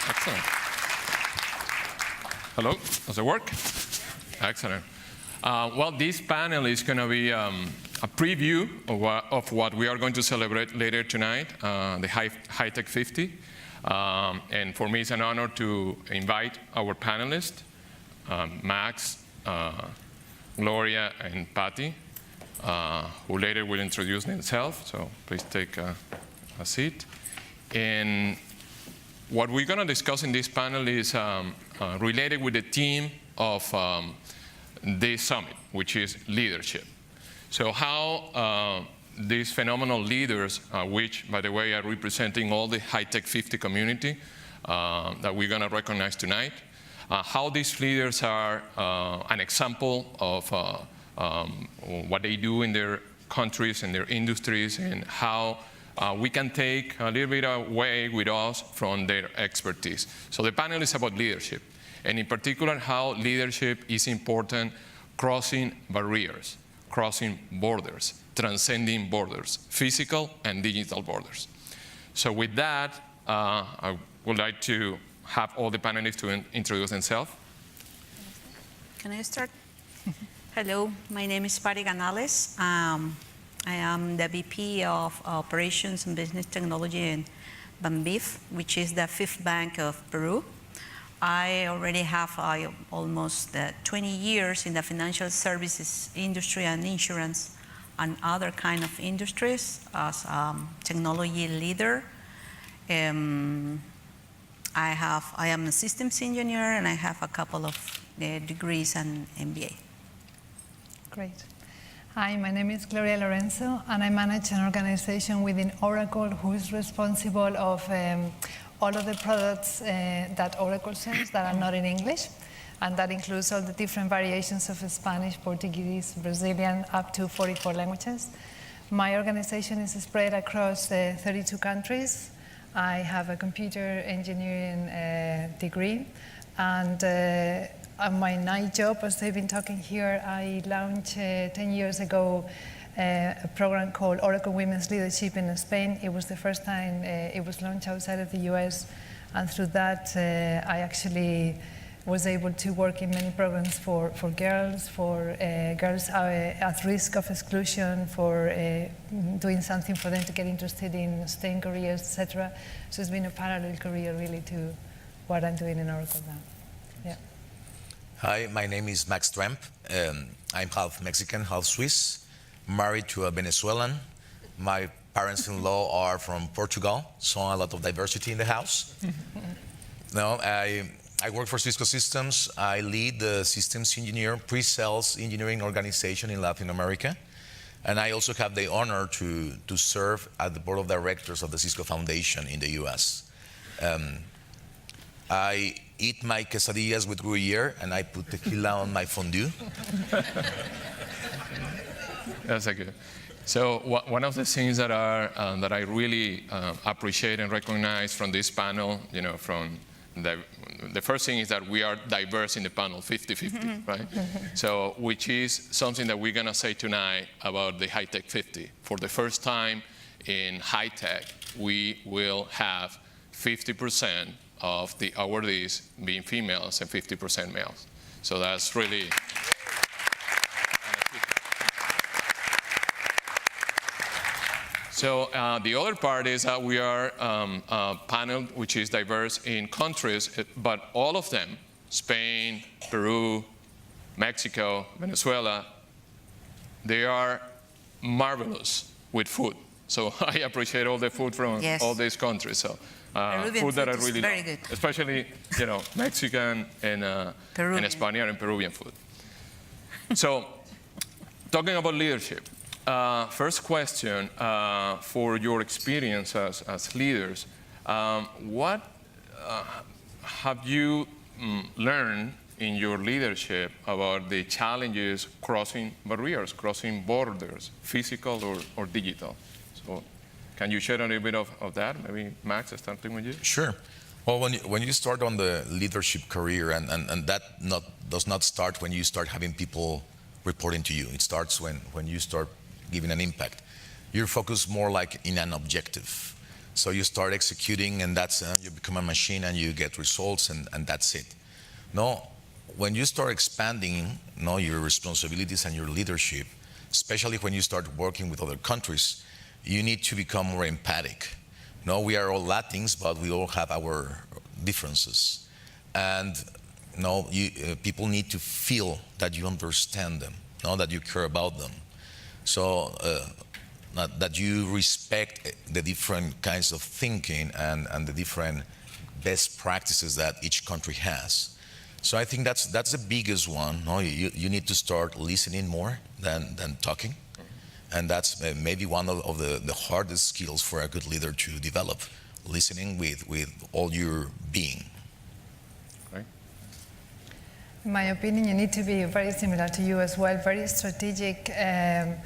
Excellent. Hello, does it work? Excellent. Well, this panel is going to be a preview of what we are going to celebrate later tonight, the HITEC 50. And for me, it's an honor to invite our panelists, Max, Gloria, and Patty, who later will introduce themselves. So please take a seat. And what we're going to discuss in this panel is related with the theme of this summit, which is leadership. So how these phenomenal leaders, which, by the way, are representing all the HITEC 50 community that we're going to recognize tonight, how these leaders are an example of what they do in their countries and their industries, and how we can take a little bit away with us from their expertise. So the panel is about leadership, and in particular how leadership is important crossing barriers, crossing borders, transcending borders, physical and digital borders. So with that, I would like to have all the panelists to introduce themselves. Can I start? Hello, my name is Patty Canales. I am the VP of Operations and Business Technology in Banbif, which is the fifth bank of Peru. I already have almost 20 years in the financial services industry and insurance and other kind of industries as a technology leader. I am a systems engineer, and I have a couple of degrees and MBA. Great. Hi, my name is Gloria Lorenzo, and I manage an organization within Oracle who is responsible of all of the products that Oracle sends that are not in English, and that includes all the different variations of Spanish, Portuguese, Brazilian, up to 44 languages. My organization is spread across 32 countries. I have a computer engineering degree, and my night job, as they've been talking here, I launched 10 years ago a program called Oracle Women's Leadership in Spain. It was the first time it was launched outside of the US, and through that I actually was able to work in many programs for girls, at risk of exclusion, for doing something for them to get interested in STEM careers, etc. So it's been a parallel career really to what I'm doing in Oracle now. Yeah. Hi, my name is Max Tremp. I'm half Mexican, half Swiss, married to a Venezuelan. My parents-in-law are from Portugal, so a lot of diversity in the house. No, I work for Cisco Systems. I lead the systems engineer, pre-sales engineering organization in Latin America. And I also have the honor to serve at the board of directors of the Cisco Foundation in the US. I eat my quesadillas with Gruyere, and I put tequila on my fondue. That's good. So one of the things that I really appreciate and recognize from this panel, from the first thing is that we are diverse in the panel, 50-50, right? So which is something that we're going to say tonight about the HITEC 50. For the first time in HITEC, we will have 50% of the awardees being females and 50% males. So that's really... So the other part is that we are a panel which is diverse in countries, but all of them, Spain, Peru, Mexico, Venezuela, they are marvelous with food. So I appreciate all the food from all these countries. So food that I really love, good. Especially Mexican and Spanish and Peruvian food. So talking about leadership. First question, for your experience as leaders, what have you learned in your leadership about the challenges crossing barriers, crossing borders, physical or digital? So can you share a little bit of that? Maybe Max, starting with you. Sure. Well, when you start on the leadership career, and that does not start when you start having people reporting to you. It starts when you start giving an impact. You're focused more like in an objective. So you start executing, and that's you become a machine, and you get results, and that's it. No, when you start expanding, your responsibilities and your leadership, especially when you start working with other countries, you need to become more empathic. We are all Latins, but we all have our differences, and people need to feel that you understand them, that you care about them. So that you respect the different kinds of thinking and the different best practices that each country has. So I think that's the biggest one. You need to start listening more than talking. And that's maybe one of the hardest skills for a good leader to develop, listening with all your being. Right. In my opinion, you need to be very similar to you as well, very strategic, and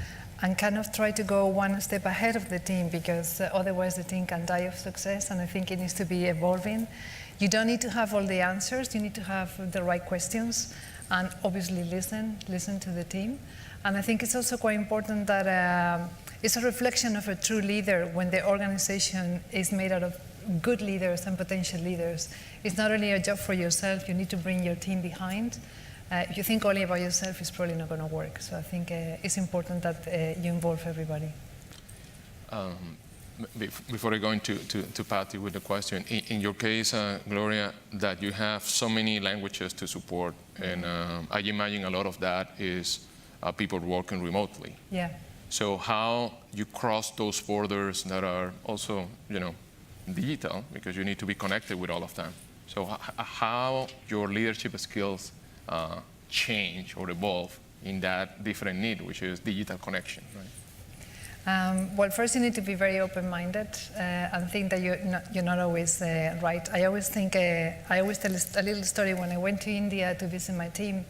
kind of try to go one step ahead of the team, because otherwise the team can die of success, and I think it needs to be evolving. You don't need to have all the answers, you need to have the right questions, and obviously listen to the team. And I think it's also quite important that it's a reflection of a true leader when the organization is made out of good leaders and potential leaders. It's not only a job for yourself, you need to bring your team behind. If you think only about yourself, it's probably not going to work. So I think it's important that you involve everybody. Before I go into Patty with the question, in your case, Gloria, that you have so many languages to support, and I imagine a lot of that is people working remotely. Yeah. So how you cross those borders that are also, digital, because you need to be connected with all of them. So how your leadership skills change or evolve in that different need, which is digital connection, right? Well, first you need to be very open-minded and think that you're not always right. I always tell a little story. When I went to India to visit my team,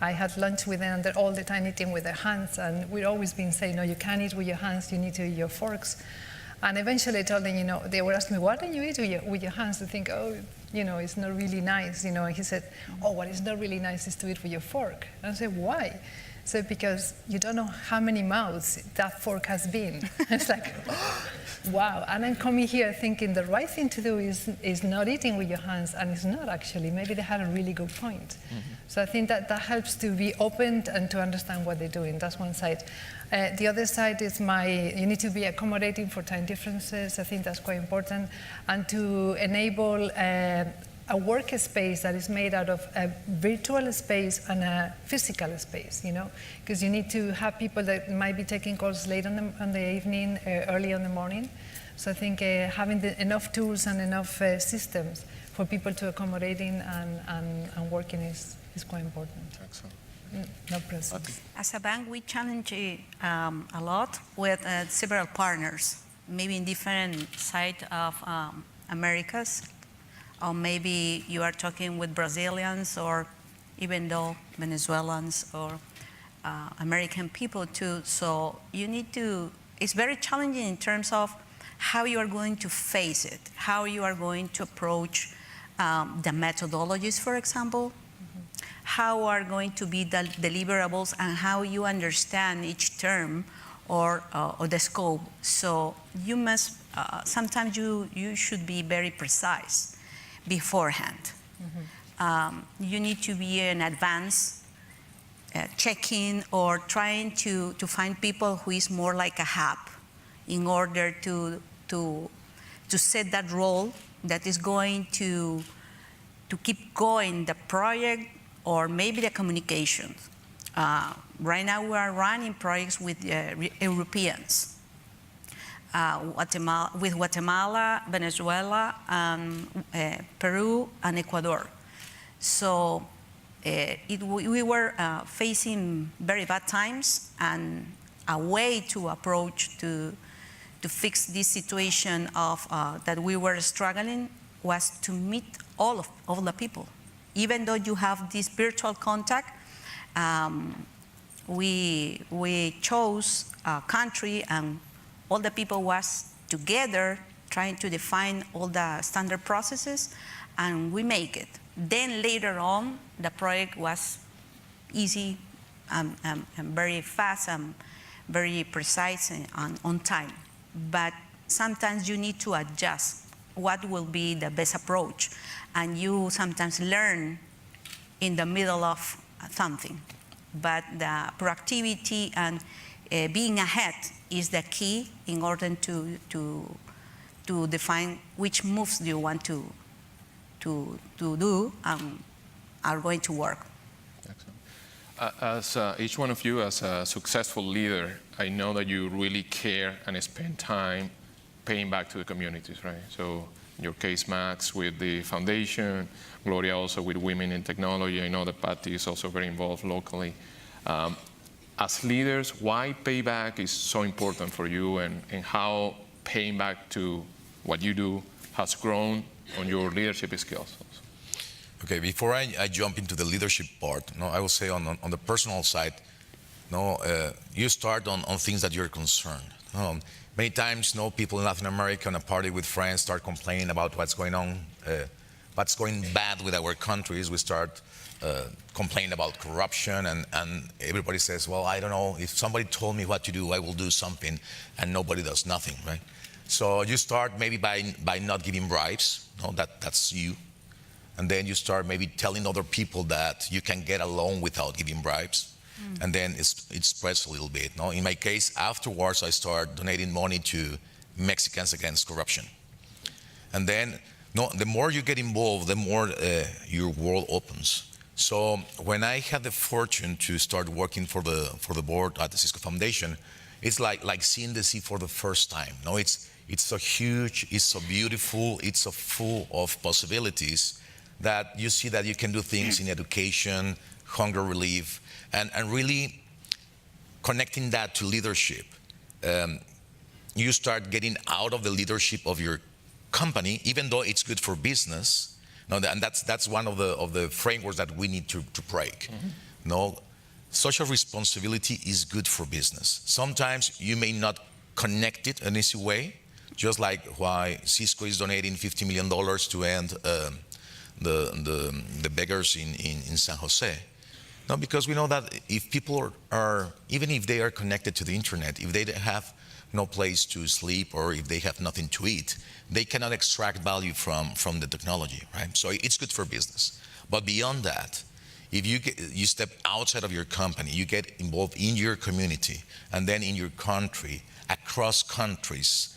I had lunch with them, and they're all the time eating with their hands, and we'd always been saying, no, you can't eat with your hands, you need to use your forks. And eventually I told them, they were asking me, why don't you eat with your hands? They think, it's not really nice, And he said, what is not really nice is to eat with your fork. And I said, why? So because you don't know how many mouths that fork has been. It's like, wow. And I'm coming here thinking the right thing to do is not eating with your hands, and it's not actually. Maybe they had a really good point. Mm-hmm. So I think that helps to be open and to understand what they're doing. That's one side. The other side is you need to be accommodating for time differences. I think that's quite important. And to enable a workspace that is made out of a virtual space and a physical space, because you need to have people that might be taking calls late on the evening, early in the morning. So I think having enough tools and enough systems for people to accommodating and working is quite important. Excellent. No presence. As a bank, we challenge a lot with several partners, maybe in different sides of Americas. Or maybe you are talking with Brazilians, or even though Venezuelans or American people too. So it's very challenging in terms of how you are going to face it, how you are going to approach the methodologies, for example, how are going to be the deliverables, and how you understand each term or the scope. So you must, sometimes you should be very precise beforehand. Mm-hmm. You need to be in advance checking or trying to find people who is more like a hub in order to set that role that is going to keep going the project or maybe the communications. Right now we are running projects with Europeans. Guatemala, Venezuela, Peru, and Ecuador. So we were facing very bad times, and a way to approach to fix this situation of that we were struggling was to meet all the people. Even though you have this virtual contact, we chose a country, and all the people was together trying to define all the standard processes, and we make it. Then later on, the project was easy and very fast and very precise and on time. But sometimes you need to adjust what will be the best approach. And you sometimes learn in the middle of something. But the proactivity and being ahead is the key in order to define which moves you want to do are going to work. Excellent. As each one of you, as a successful leader, I know that you really care and spend time paying back to the communities, right? So in your case, Max, with the foundation, Gloria also with Women in Technology. I know that Patty is also very involved locally. As leaders, why payback is so important for you, and how paying back to what you do has grown on your leadership skills? Okay, before I jump into the leadership part, I will say on the personal side, you start on things that you're concerned. Many times, people in Latin America on a party with friends start complaining about what's going on, what's going bad with our countries. We start complaining about corruption, and everybody says, well, I don't know, if somebody told me what to do, I will do something, and nobody does nothing, right? So you start maybe by not giving bribes, that's you. And then you start maybe telling other people that you can get along without giving bribes. And then it spreads a little bit. In my case, afterwards, I start donating money to Mexicans Against Corruption. And then the more you get involved, the more your world opens. So when I had the fortune to start working for the board at the Cisco Foundation, it's like seeing the sea for the first time. It's so huge, it's so beautiful, it's so full of possibilities that you see that you can do things in education, hunger relief, and really connecting that to leadership. You start getting out of the leadership of your company, even though it's good for business. And that's one of the frameworks that we need to break. Social responsibility is good for business. Sometimes you may not connect it in an easy way, just like why Cisco is donating $50 million to end the beggars in San Jose. Because we know that if people are, even if they are connected to the internet, if they have no place to sleep or if they have nothing to eat, they cannot extract value from the technology, right? So it's good for business. But beyond that, if you step outside of your company, you get involved in your community, and then in your country, across countries,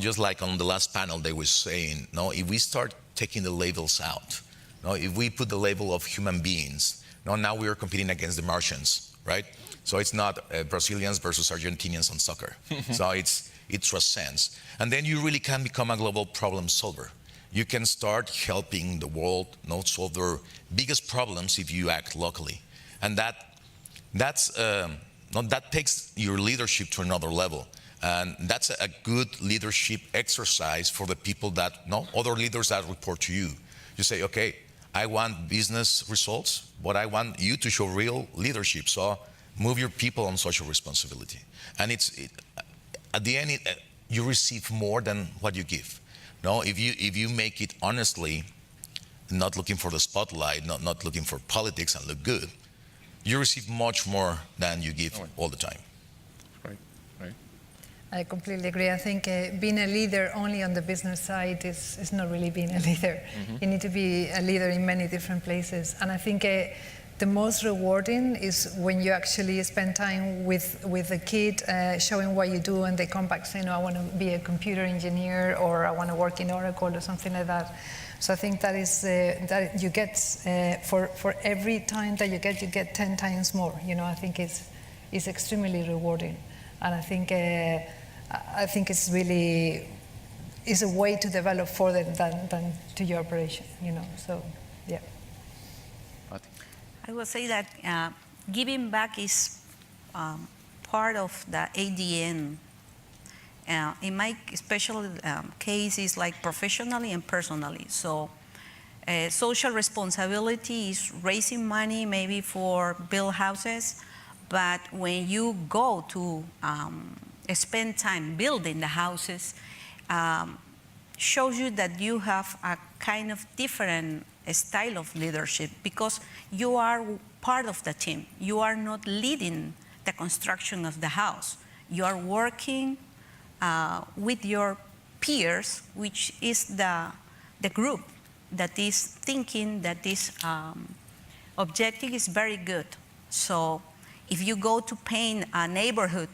just like on the last panel they were saying, if we start taking the labels out, if we put the label of human beings, now we are competing against the Martians, right? So it's not Brazilians versus Argentinians on soccer. So it transcends. And then you really can become a global problem solver. You can start helping the world solve their biggest problems if you act locally. And that takes your leadership to another level. And that's a good leadership exercise for the people that, other leaders that report to you. You say, okay, I want business results, but I want you to show real leadership. So move your people on social responsibility. And at the end, you receive more than what you give. If you make it honestly, not looking for the spotlight, not looking for politics and look good, you receive much more than you give all the time. Right. I completely agree. I think being a leader only on the business side is not really being a leader. You need to be a leader in many different places. And I think the most rewarding is when you actually spend time with a kid, showing what you do, and they come back saying, I want to be a computer engineer, or I want to work in Oracle or something like that. So I think that is that you get for every time that you get 10 times more. I think it's extremely rewarding, and I think it's really is a way to develop further than to your operation. So yeah. I will say that giving back is part of the ADN. In my special case, is like professionally and personally. So social responsibility is raising money maybe for build houses, but when you go to spend time building the houses, shows you that you have a kind of different style of leadership, because you are part of the team. You are not leading the construction of the house. You are working with your peers, which is the group that is thinking that this objective is very good. So if you go to paint a neighborhood,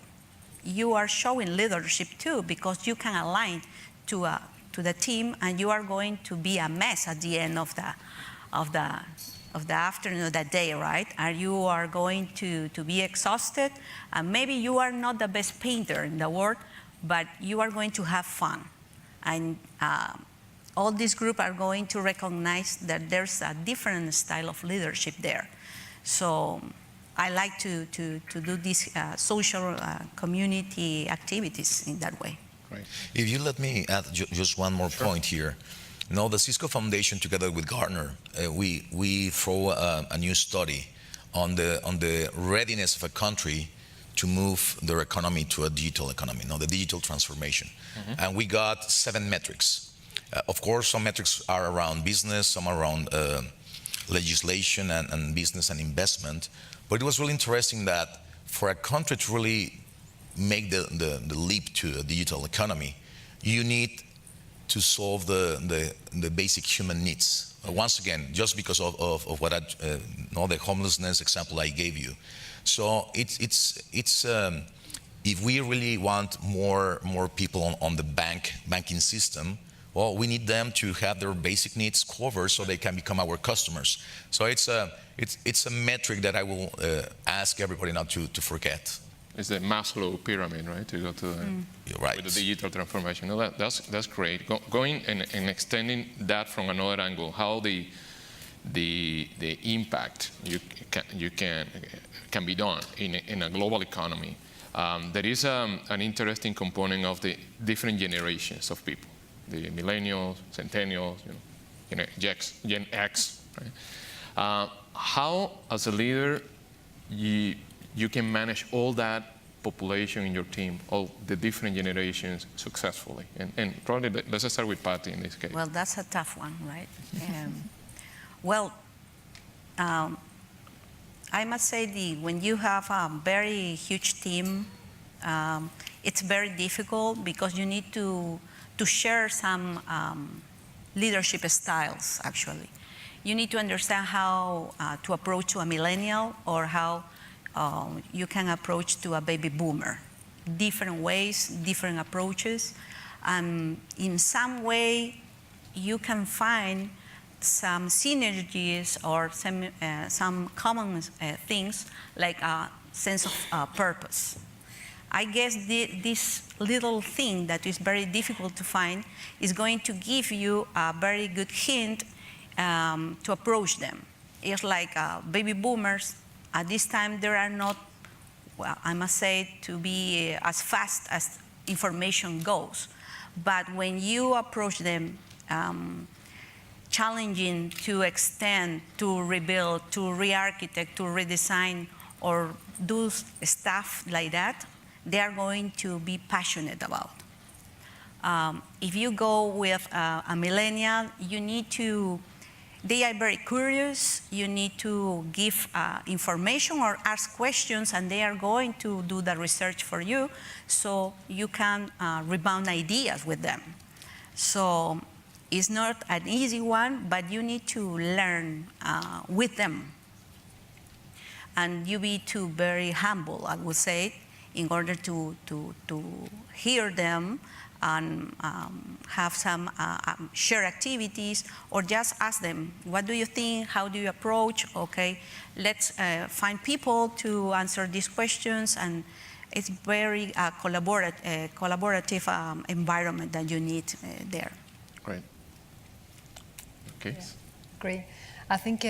you are showing leadership too, because you can align to the team, and you are going to be a mess at the end of the afternoon of that day, right? And you are going to be exhausted, and maybe you are not the best painter in the world, but you are going to have fun. And all this group are going to recognize that there's a different style of leadership there. So I like to do these social community activities in that way. Right. If you let me add just one more point here. No, the Cisco Foundation, together with Gartner, we throw a new study on the readiness of a country to move their economy to a digital economy, the digital transformation. Mm-hmm. And we got 7 metrics. Of course, some metrics are around business, some are around legislation and business and investment. But it was really interesting that for a country to really make the leap to a digital economy, you need to solve the basic human needs. Once again, just because of what the homelessness example I gave you. So it's if we really want more people on the banking system, well, we need them to have their basic needs covered so they can become our customers. So it's a metric that I will ask everybody not to forget. It's the Maslow pyramid, right? To go to right. with the digital transformation. No, that's great. Going and extending that from another angle, how the impact can be done in a global economy. There is an interesting component of the different generations of people, the millennials, centennials, Gen X. Right? How, as a leader, you can manage all that population in your team, all the different generations successfully? And probably let's start with Patty in this case. Well, that's a tough one, right? I must say when you have a very huge team, it's very difficult because you need to share some leadership styles, actually. You need to understand how to approach to a millennial or how you can approach to a baby boomer. Different ways, different approaches. In some way, you can find some synergies or some common things like a sense of purpose. I guess this little thing that is very difficult to find is going to give you a very good hint to approach them. It's like baby boomers. At this time, there are not, well, I must say, to be as fast as information goes. But when you approach them, challenging to extend, to rebuild, to re-architect, to redesign, or do stuff like that, they are going to be passionate about. If you go with a millennial, they are very curious. You need to give information or ask questions, and they are going to do the research for you so you can rebound ideas with them. So it's not an easy one, but you need to learn with them. And you be too very humble, I would say, in order to hear them and have some share activities, or just ask them, what do you think, how do you approach? Okay, let's find people to answer these questions, and it's very collaborative environment that you need there. Great. Okay. Yeah. Great. I think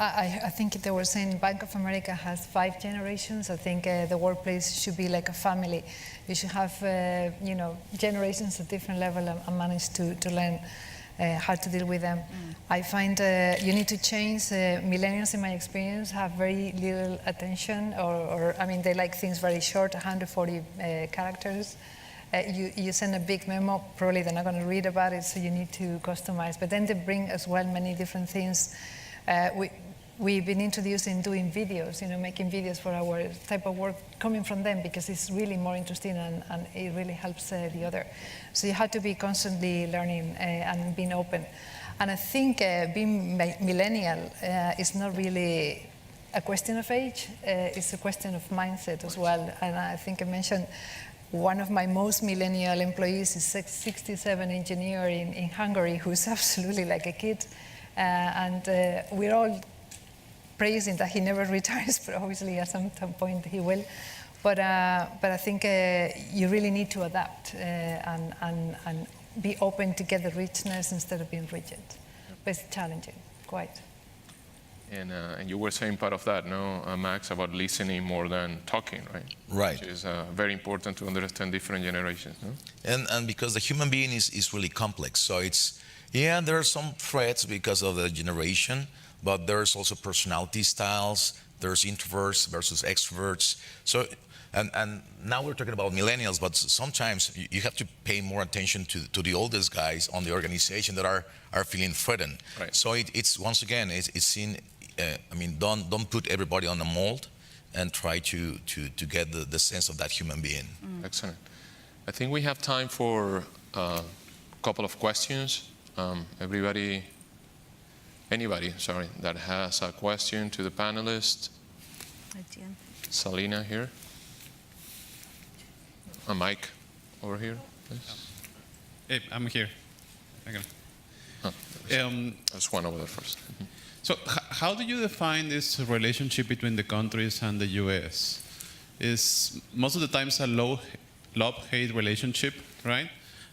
I think they were saying Bank of America has 5 generations. I think the workplace should be like a family. You should have, generations at different level and manage to learn how to deal with them. I find you need to change. Millennials, in my experience, have very little attention, or I mean, they like things very short, 140 characters. You send a big memo, probably they're not going to read about it, so you need to customize. But then they bring as well many different things. we've been introducing doing videos, making videos for our type of work coming from them because it's really more interesting and it really helps the other. So you have to be constantly learning and being open. And I think being millennial is not really a question of age, it's a question of mindset as well. And I think I mentioned one of my most millennial employees is a 67 engineer in Hungary who's absolutely like a kid. And we're all praising that he never retires, but obviously at some point he will. But I think you really need to adapt and be open to get the richness instead of being rigid. But it's challenging, quite. And you were saying part of that, no, Max, about listening more than talking, right? Right. Which is very important to understand different generations, no? And because the human being is really complex. So there are some threats because of the generation, but there's also personality styles. There's introverts versus extroverts. So, and now we're talking about millennials, but sometimes you have to pay more attention to the oldest guys on the organization that are feeling threatened. Right. So it's once again, it's seen. Don't put everybody on a mold, and try to get the sense of that human being. Excellent. I think we have time for a couple of questions. Anybody, that has a question to the panelists. Salina here. A mic over here, please. Hey, I'm here. There's one over there first. So how do you define this relationship between the countries and the US? Is most of the times a love-hate relationship, right?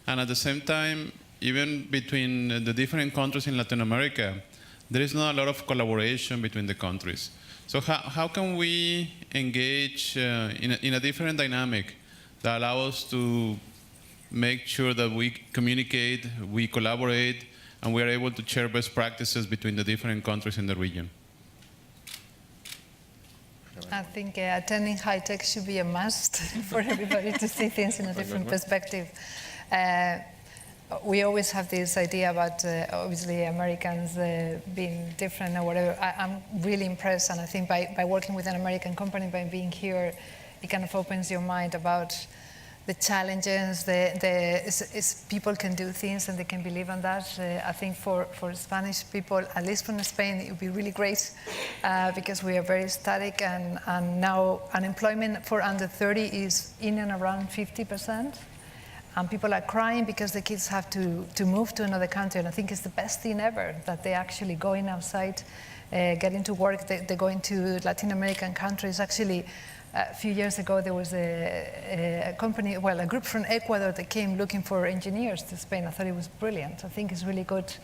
And at the same time, even between the different countries in Latin America, there is not a lot of collaboration between the countries. So how can we engage in a different dynamic that allows us to make sure that we communicate, we collaborate, and we are able to share best practices between the different countries in the region? I think attending HITEC should be a must for everybody to see things in a different perspective. We always have this idea about, obviously, Americans being different or whatever. I'm really impressed, and I think by working with an American company, by being here, it kind of opens your mind about the challenges, people can do things and they can believe in that. I think for Spanish people, at least from Spain, it would be really great because we are very static and now unemployment for under 30 is in and around 50%. And people are crying because the kids have to move to another country. And I think it's the best thing ever that they're actually going outside, getting to work. They're going to Latin American countries. Actually, a few years ago, there was a company, a group from Ecuador that came looking for engineers to Spain. I thought it was brilliant. I think it's really good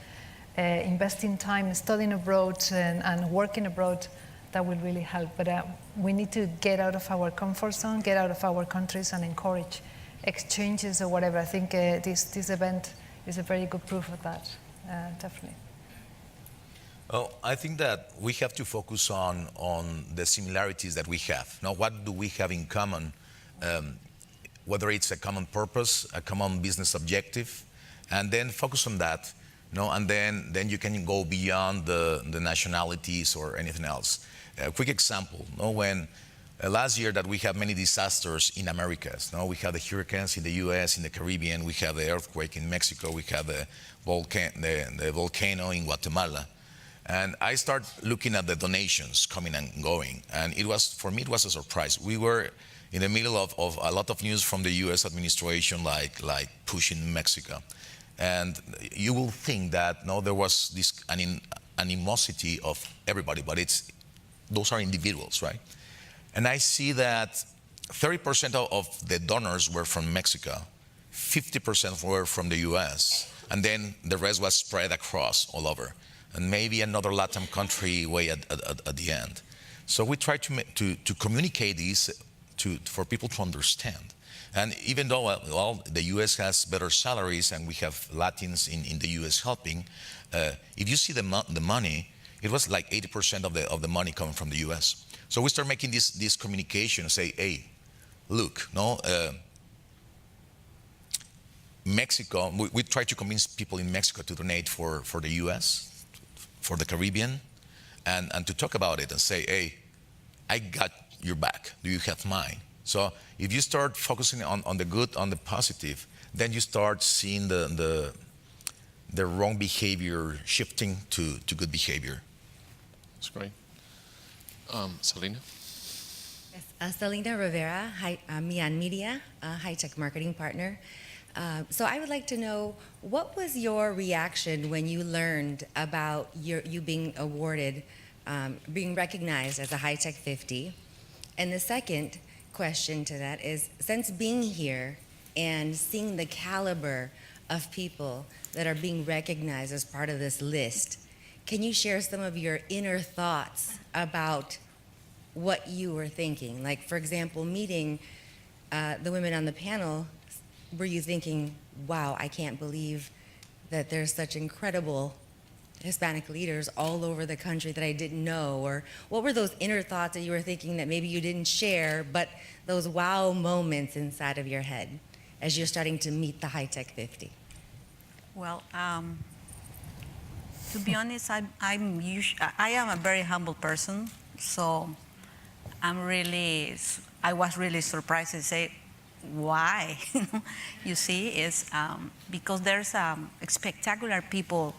investing time studying abroad and working abroad. That will really help. But we need to get out of our comfort zone, get out of our countries and encourage exchanges or whatever. I think this event is a very good proof of that, definitely. Well, I think that we have to focus on the similarities that we have. Now, what do we have in common? Whether it's a common purpose, a common business objective, and then focus on that. And then you can go beyond the nationalities or anything else. A quick example. When last year that we have many disasters in Americas. We have the hurricanes in the U.S., in the Caribbean. We have the earthquake in Mexico. We have the volcano in Guatemala. And I started looking at the donations coming and going. And for me, it was a surprise. We were in the middle of a lot of news from the U.S. administration, like pushing Mexico. And you will think that, there was this animosity of everybody, but those are individuals, right? And I see that 30% of the donors were from Mexico, 50% were from the US, and then the rest was spread across all over, and maybe another Latin country way at the end. So we try to communicate this for people to understand. And even though, the US has better salaries and we have Latins in the US helping, if you see the money, it was like 80% of the money coming from the US. So we start making this communication, say, hey, look, Mexico, we try to convince people in Mexico to donate for the US, for the Caribbean, and to talk about it and say, hey, I got your back. Do you have mine? So if you start focusing on the good, on the positive, then you start seeing the wrong behavior shifting to good behavior. That's great. Selena? Yes, Selena Rivera, Mian Media, HITEC marketing partner. So I would like to know, what was your reaction when you learned about you being awarded, being recognized as a HITEC 50? And the second question to that is, since being here and seeing the caliber of people that are being recognized as part of this list, can you share some of your inner thoughts about what you were thinking? Like, for example, meeting the women on the panel, were you thinking, wow, I can't believe that there's such incredible Hispanic leaders all over the country that I didn't know? Or what were those inner thoughts that you were thinking that maybe you didn't share, but those wow moments inside of your head as you're starting to meet the HITEC 50? Well, to be honest, I am a very humble person, so I was really surprised to say, why? You see, is because there's spectacular people.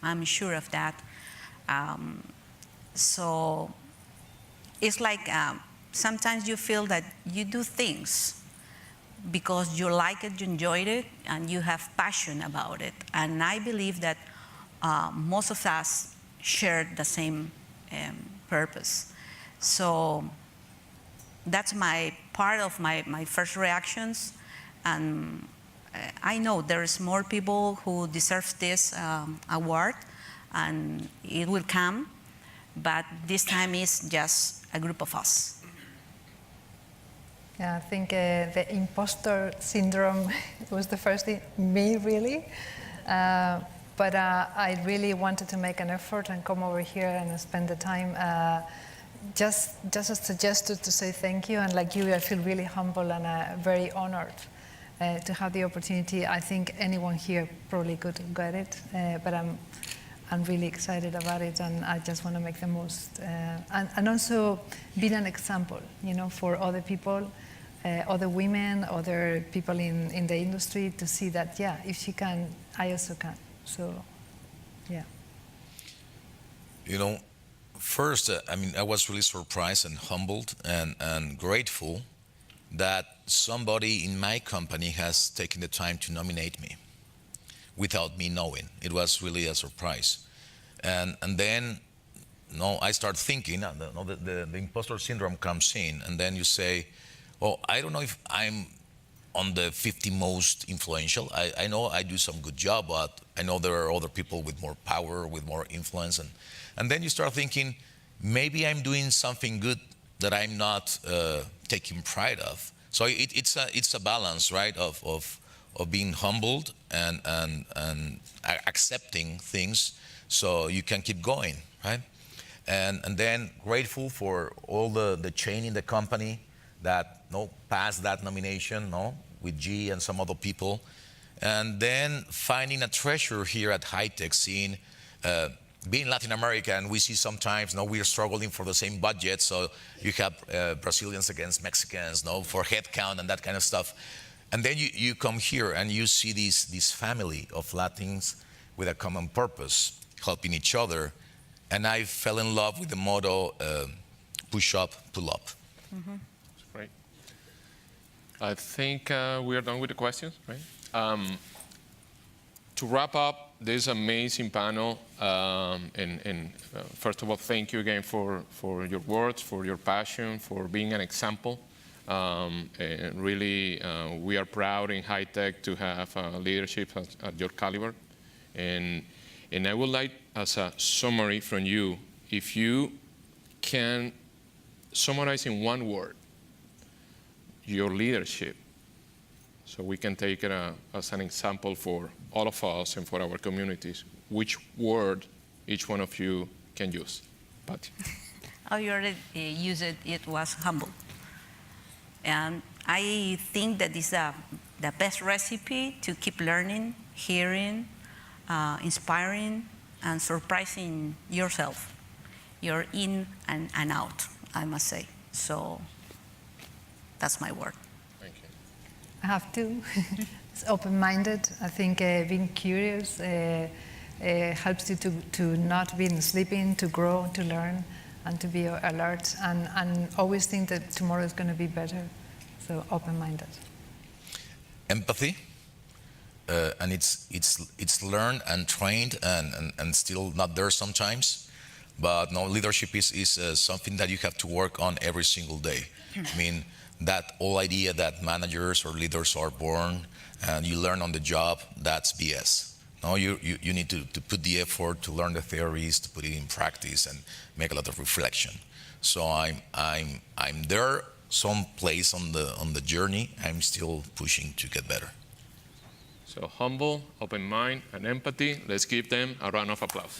I'm sure of that. So it's like sometimes you feel that you do things because you like it, you enjoyed it, and you have passion about it. And I believe that most of us share the same purpose. So that's part of my first reactions. And I know there's more people who deserve this award, and it will come, but this time is just a group of us. Yeah, I think the imposter syndrome was the first thing, me really. But I really wanted to make an effort and come over here and spend the time just suggested to say thank you. And like you, I feel really humble and very honored to have the opportunity. I think anyone here probably could get it, but I'm really excited about it, and I just want to make the most. And also being an example, for other people, other women, other people in the industry to see that, yeah, if she can, I also can. So, yeah. First, I was really surprised and humbled and grateful that somebody in my company has taken the time to nominate me without me knowing. It was really a surprise. And then, I start thinking, the imposter syndrome comes in, and then you say, well, I don't know if I'm on the 50 most influential. I know I do some good job, but I know there are other people with more power, with more influence. And then you start thinking, maybe I'm doing something good that I'm not taking pride of. So it's a balance, right, of being humbled and accepting things so you can keep going, right? And then grateful for all the chain in the company that passed that nomination, with G and some other people. And then finding a treasure here at HITEC, seeing being Latin America, and we see sometimes we are struggling for the same budget, so you have Brazilians against Mexicans, for headcount and that kind of stuff. And then you come here and you see this family of Latins with a common purpose, helping each other. And I fell in love with the motto, push up, pull up. Mm-hmm. That's great. I think we are done with the questions, right? To wrap up this amazing panel, and first of all, thank you again for your words, for your passion, for being an example. And really, we are proud in HITEC to have leadership at your caliber. And I would like, as a summary from you, if you can summarize in one word your leadership, so we can take it as an example for all of us and for our communities, which word each one of you can use. Patty. Oh, you already used it. It was humble. And I think that is the best recipe to keep learning, hearing, inspiring, and surprising yourself. you're in and out, I must say. So that's my word. Thank you. I have two. It's open-minded. I think being curious helps you to not be sleeping, to grow, to learn, and to be alert, and always think that tomorrow is going to be better. So open-minded. Empathy, and it's learned and trained and still not there sometimes. But no, leadership is something that you have to work on every single day. I mean, that whole idea that managers or leaders are born and you learn on the job, that's BS. No, you need to put the effort to learn the theories, to put it in practice, and make a lot of reflection. So I'm there some place on the journey. I'm still pushing to get better. So humble, open mind, and empathy. Let's give them a round of applause.